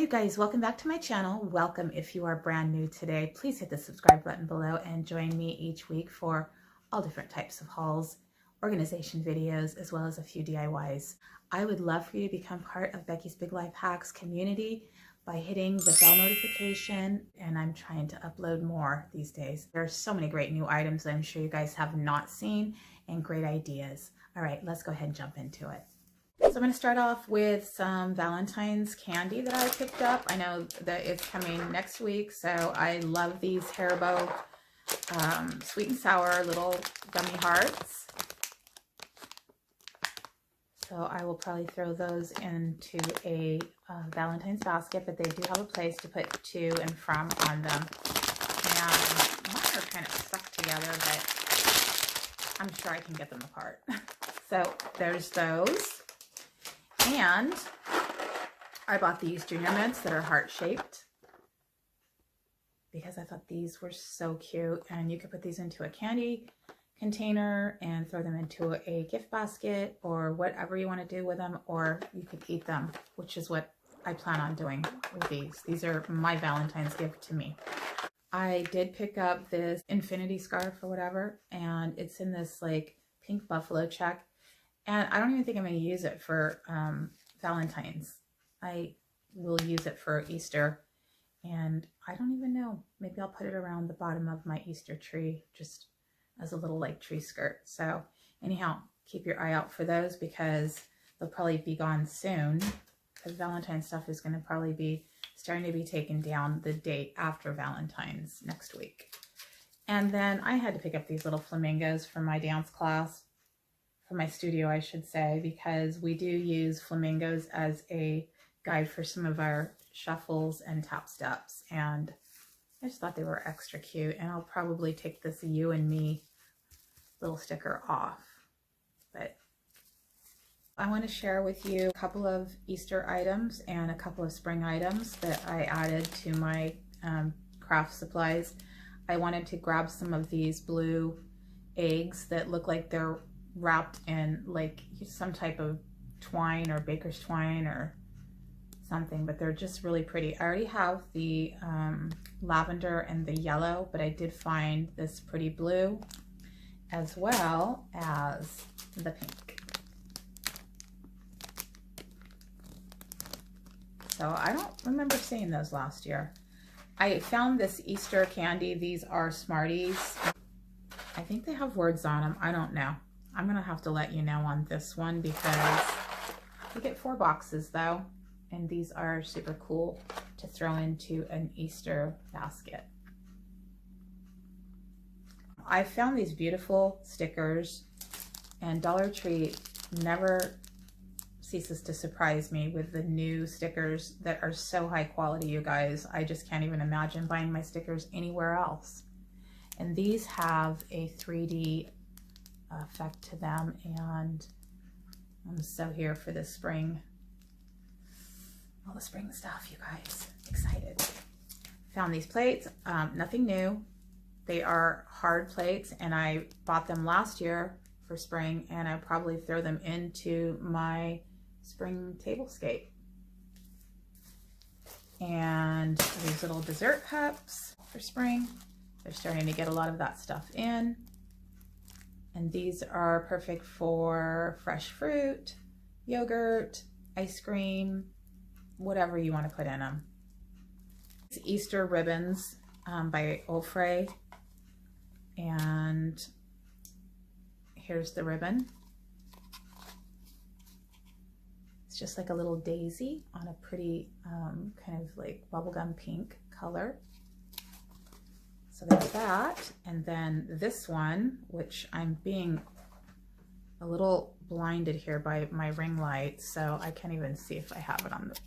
you guys, welcome back to my channel. Welcome if you are brand new today. Please hit the subscribe button below and join me each week for all different types of hauls, organization videos, as well as a few DIYs. I would love for you to become part of Becky's Big Life Hacks community by hitting the bell notification, and I'm trying to upload more these days. There are so many great new items that I'm sure you guys have not seen and great ideas. All right, let's go ahead and jump into it. So I'm going to start off with some Valentine's candy that I picked up. I know that it's coming next week, so I love these Haribo sweet and sour little gummy hearts. So I will probably throw those into a Valentine's basket, but they do have a place to put to and from on them. And mine are kind of stuck together, but I'm sure I can get them apart. So there's those. And I bought these Junior Mints that are heart-shaped because I thought these were so cute, and you could put these into a candy container and throw them into a gift basket or whatever you want to do with them, or you could eat them, which is what I plan on doing with these. These are my Valentine's gift to me. I did pick up this infinity scarf or whatever, and it's in this like pink buffalo check. And I don't even think I'm going to use it for Valentine's. I will use it for Easter. And I don't even know. Maybe I'll put it around the bottom of my Easter tree, just as a little like tree skirt. So anyhow, keep your eye out for those because they'll probably be gone soon. Because Valentine's stuff is going to probably be starting to be taken down the date after Valentine's next week. And then I had to pick up these little flamingos for my dance class. For my studio, I should say, because we do use flamingos as a guide for some of our shuffles and tap steps, and I just thought they were extra cute, and I'll probably take this you and me little sticker off. But I want to share with you a couple of Easter items and a couple of spring items that I added to my craft supplies. I wanted to grab some of these blue eggs that look like they're wrapped in like some type of twine or baker's twine or something, but they're just really pretty. I already have the lavender and the yellow, but I did find this pretty blue as well as the pink. So I don't remember seeing those last year. I found this Easter candy. These are Smarties. I think they have words on them. I don't know. I'm going to have to let you know on this one because we get 4 boxes though, and these are super cool to throw into an Easter basket. I found these beautiful stickers, and Dollar Tree never ceases to surprise me with the new stickers that are so high quality, you guys. I just can't even imagine buying my stickers anywhere else. And these have a 3D effect to them, and I'm so here for the spring, all the spring stuff, you guys. Excited. Found these plates, nothing new. They are hard plates, and I bought them last year for spring, and I probably throw them into my spring tablescape. And these little dessert cups for spring. They're starting to get a lot of that stuff in. And these are perfect for fresh fruit, yogurt, ice cream, whatever you want to put in them. It's Easter ribbons by Ofray. And here's the ribbon. It's just like a little daisy on a pretty kind of like bubblegum pink color. So there's that, and then this one, which I'm being a little blinded here by my ring light, so I can't even see if I have it on the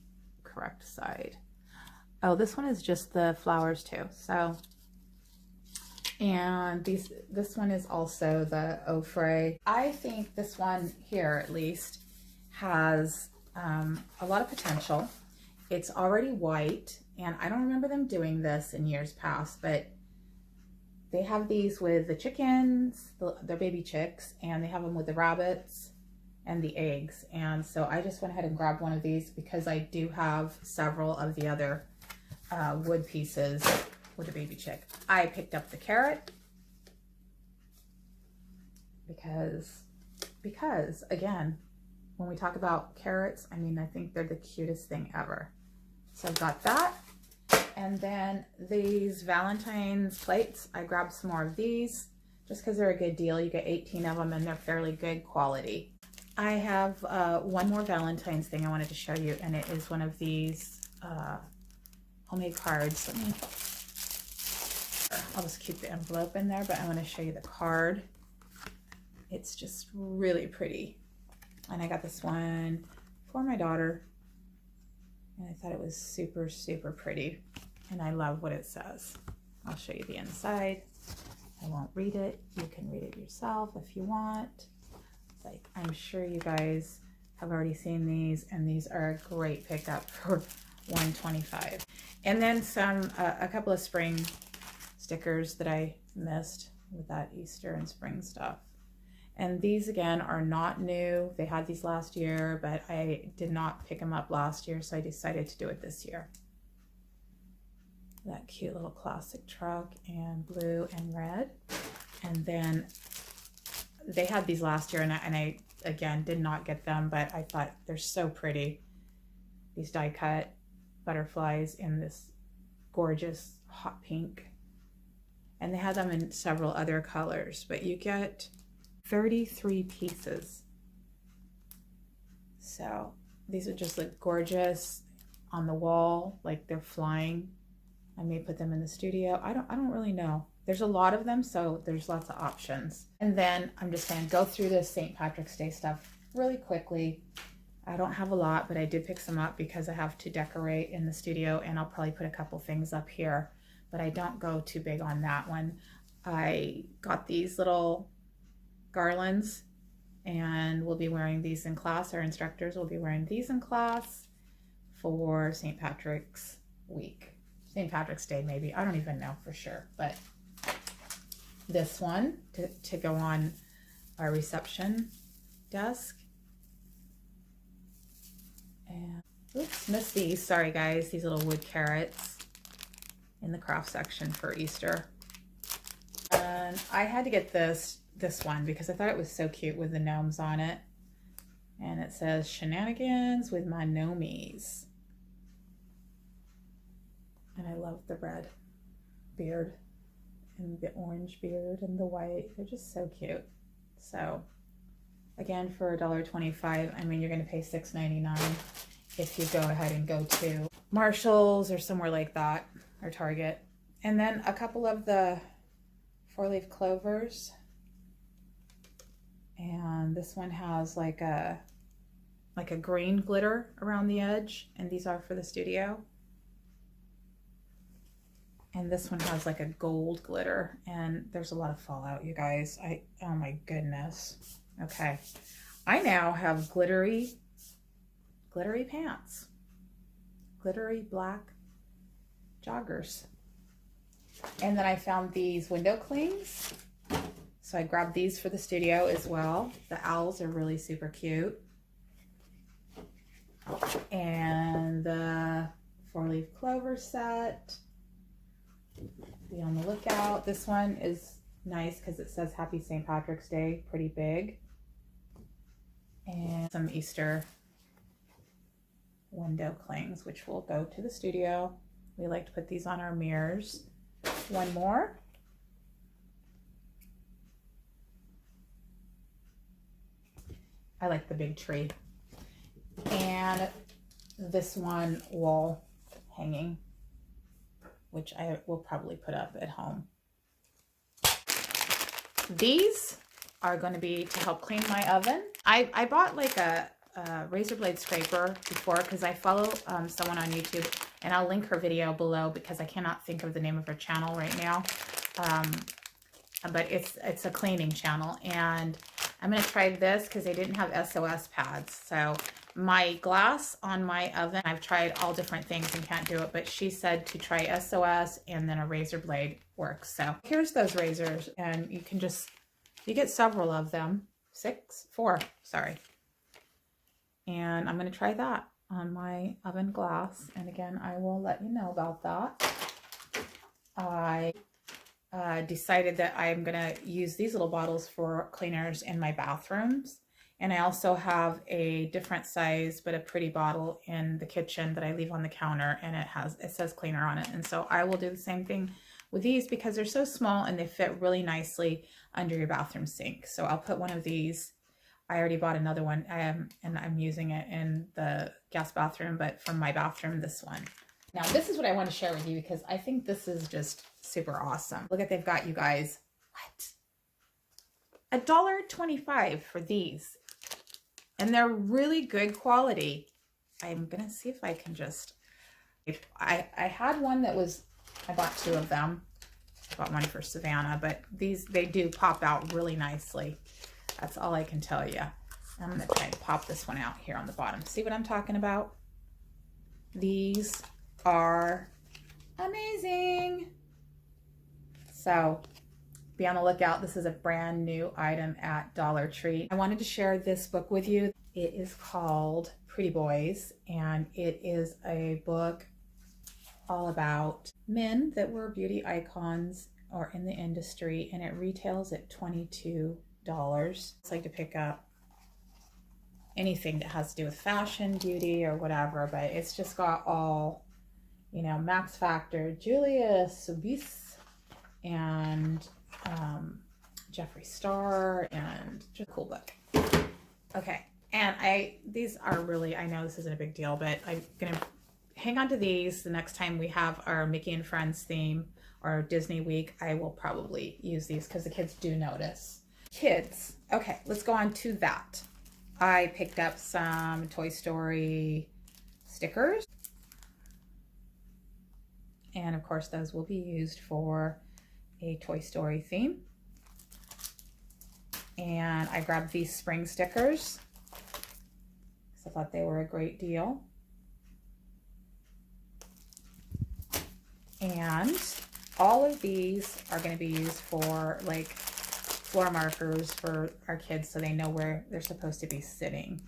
correct side. Oh, this one is just the flowers too. So, and this one is also the Ofray. I think this one here, at least, has a lot of potential. It's already white, and I don't remember them doing this in years past, but they have these with the chickens, their baby chicks, and they have them with the rabbits and the eggs. And so I just went ahead and grabbed one of these because I do have several of the other wood pieces with a baby chick. I picked up the carrot because again, when we talk about carrots, I mean, I think they're the cutest thing ever. So I've got that. And then these Valentine's plates, I grabbed some more of these just because they're a good deal. You get 18 of them and they're fairly good quality. I have one more Valentine's thing I wanted to show you, and it is one of these homemade cards. I'll just keep the envelope in there, but I want to show you the card. It's just really pretty. And I got this one for my daughter, and I thought it was super, super pretty. And I love what it says. I'll show you the inside. I won't read it. You can read it yourself if you want. Like, I'm sure you guys have already seen these, and these are a great pickup for $1.25. And then a couple of spring stickers that I missed with that Easter and spring stuff. And these again are not new. They had these last year, but I did not pick them up last year, so I decided to do it this year. That cute little classic truck and blue and red. And then they had these last year, and I again did not get them, but I thought they're so pretty. These die cut butterflies in this gorgeous hot pink. And they had them in several other colors, but you get 33 pieces. So these would just look gorgeous on the wall, like they're flying. I may put them in the studio. I don't really know. There's a lot of them, so there's lots of options. And then I'm just gonna go through this St. Patrick's Day stuff really quickly. I don't have a lot, but I did pick some up because I have to decorate in the studio, and I'll probably put a couple things up here, but I don't go too big on that one. I got these little garlands, and we'll be wearing these in class. Our instructors will be wearing these in class for St. Patrick's week. St. Patrick's Day, maybe. I don't even know for sure, but this one to go on our reception desk. And oops, missed these. Sorry guys, these little wood carrots in the craft section for Easter. And I had to get this one because I thought it was so cute with the gnomes on it. And it says shenanigans with my gnomies. And I love the red beard and the orange beard and the white. They're just so cute. So again, for $1.25, I mean, you're going to pay $6.99 if you go ahead and go to Marshall's or somewhere like that, or Target. And then a couple of the 4-leaf clovers. And this one has like a green glitter around the edge, and these are for the studio. And this one has like a gold glitter, and there's a lot of fallout, you guys. Oh my goodness. Okay. I now have glittery pants. Glittery black joggers. And then I found these window clings. So I grabbed these for the studio as well. The owls are really super cute. And the 4-leaf clover set. Be on the lookout. This one is nice because it says Happy St. Patrick's Day, pretty big. And some Easter window clings, which will go to the studio. We like to put these on our mirrors. One more. I like the big tree. And this one wall hanging, which I will probably put up at home. These are going to be to help clean my oven. I bought like a razor blade scraper before because I follow someone on YouTube, and I'll link her video below because I cannot think of the name of her channel right now. But it's a cleaning channel, and I'm going to try this because they didn't have SOS pads. So my glass on my oven, I've tried all different things and can't do it, but she said to try SOS, and then a razor blade works. So here's those razors, and you get several of them. 4, sorry. And I'm going to try that on my oven glass. And again, I will let you know about that. I decided that I'm going to use these little bottles for cleaners in my bathrooms. And I also have a different size, but a pretty bottle in the kitchen that I leave on the counter, and it says cleaner on it. And so I will do the same thing with these because they're so small and they fit really nicely under your bathroom sink. So I'll put one of these. I already bought another one, and I'm using it in the guest bathroom, but from my bathroom, this one. Now, this is what I want to share with you because I think this is just super awesome. Look at, they've got, you guys, what? $1.25 for these. And they're really good quality. I'm going to see if I can just, I had one that was, I bought two of them. I bought one for Savannah, but they do pop out really nicely. That's all I can tell you. I'm going to try and pop this one out here on the bottom. See what I'm talking about? These are amazing. So be on the lookout. This is a brand new item at Dollar Tree. I wanted to share this book with you. It is called Pretty Boys, and it is a book all about men that were beauty icons or in the industry, and it retails at $22. It's like to pick up anything that has to do with fashion, beauty, or whatever, but it's just got all, you know, Max Factor, Julia Soubise, and Jeffree Star, and just a cool book. Okay, and these are really, I know this isn't a big deal, but I'm gonna hang on to these. The next time we have our Mickey and Friends theme or Disney week, I will probably use these because the kids do notice. Kids, okay, let's go on to that. I picked up some Toy Story stickers, and of course those will be used for a Toy Story theme. And I grabbed these spring stickers because I thought they were a great deal. And all of these are going to be used for like floor markers for our kids so they know where they're supposed to be sitting.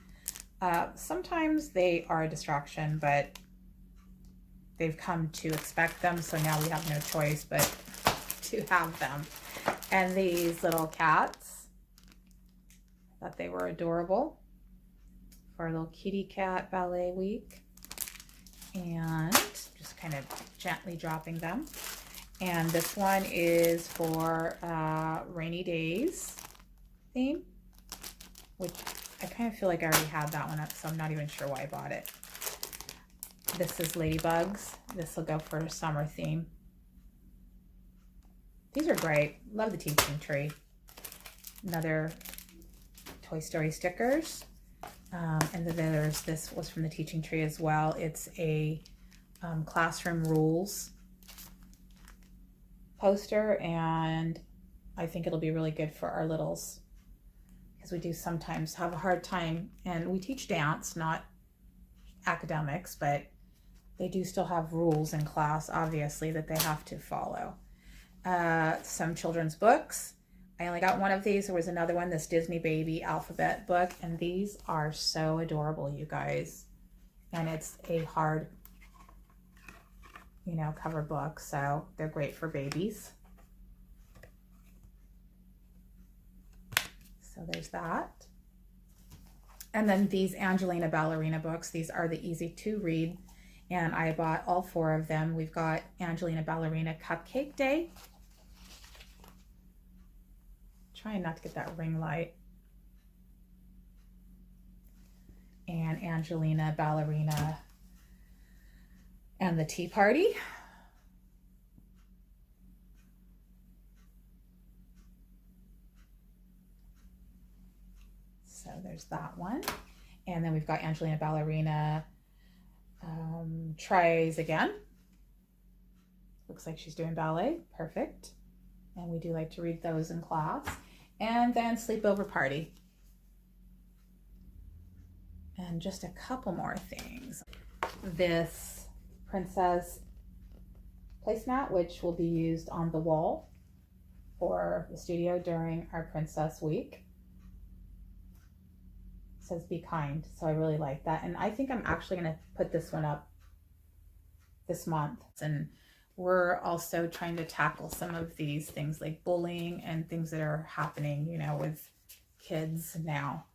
Sometimes they are a distraction, but they've come to expect them, so now we have no choice but to have them. And these little cats, I thought they were adorable for a little kitty cat ballet week. And just kind of gently dropping them. And this one is for rainy days theme, which I kind of feel like I already had that one up, so I'm not even sure why I bought it. This is ladybugs. This will go for a summer theme. These are great. Love the teaching tree. Another Toy Story stickers. And then there's, this was from the teaching tree as well. It's a classroom rules poster, and I think it'll be really good for our littles because we do sometimes have a hard time, and we teach dance, not academics, but they do still have rules in class, obviously, that they have to follow. Some children's books. I only got one of these. There was another one, this Disney Baby alphabet book, and these are so adorable, you guys. And it's a hard, you know, cover book, so they're great for babies. So there's that. And then these Angelina Ballerina books. These are the easy to read, and I bought all 4 of them. We've got Angelina Ballerina Cupcake Day. Trying not to get that ring light. And Angelina Ballerina and the Tea Party. So there's that one. And then we've got Angelina Ballerina Tries Again. Looks like she's doing ballet. Perfect. And we do like to read those in class. And then Sleepover Party. And just a couple more things. This princess placemat, which will be used on the wall for the studio during our princess week. says be kind. So I really like that. And I think I'm actually going to put this one up this month. And we're also trying to tackle some of these things like bullying and things that are happening, you know, with kids now.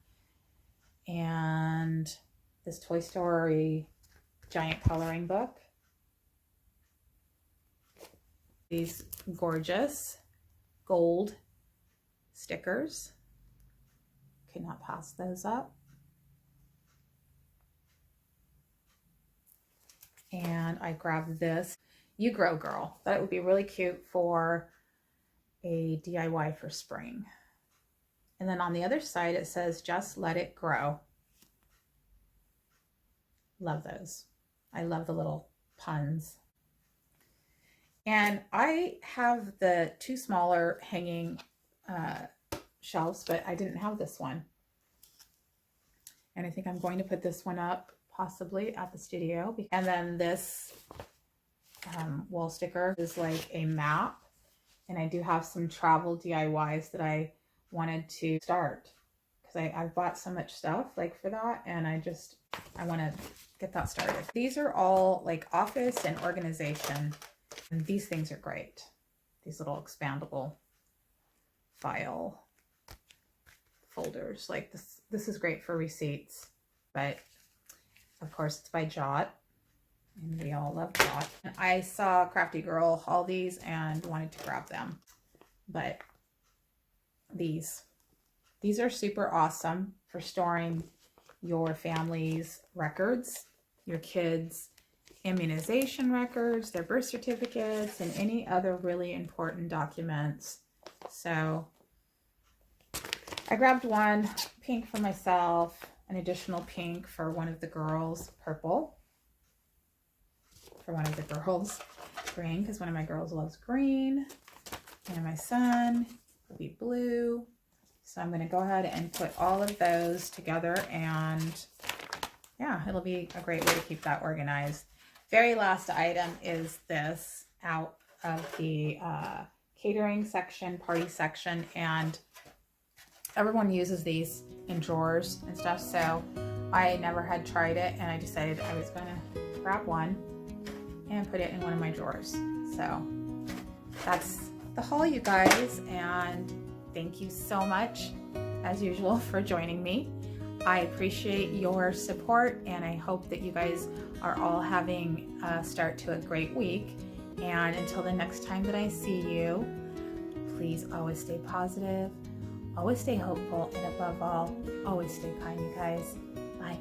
And this Toy Story giant coloring book. These gorgeous gold stickers. Could not pass those up. And I grabbed this You Grow Girl. Thought it would be really cute for a DIY for spring. And then on the other side it says just let it grow. Love those. I love the little puns. And I have the two smaller hanging shelves, but I didn't have this one. And I think I'm going to put this one up possibly at the studio. And then this wall sticker is like a map. And I do have some travel DIYs that I wanted to start because I've bought so much stuff like for that. And I want to get that started. These are all like office and organization. And these things are great. These little expandable file folders. Like this is great for receipts, but of course it's by Jot, and we all love Jot. And I saw Crafty Girl haul these and wanted to grab them, but these are super awesome for storing your family's records, your kids' immunization records, their birth certificates, and any other really important documents. So I grabbed one pink for myself, an additional pink for one of the girls, purple for one of the girls, green because one of my girls loves green, and my son will be blue. So I'm going to go ahead and put all of those together, and yeah, it'll be a great way to keep that organized. Very last item is this out of the catering section, party section, and everyone uses these in drawers and stuff, so I never had tried it, and I decided I was going to grab one and put it in one of my drawers. So that's the haul, you guys, and thank you so much, as usual, for joining me. I appreciate your support, and I hope that you guys are all having a start to a great week. And until the next time that I see you, please always stay positive, always stay hopeful, and above all, always stay kind, you guys. Bye.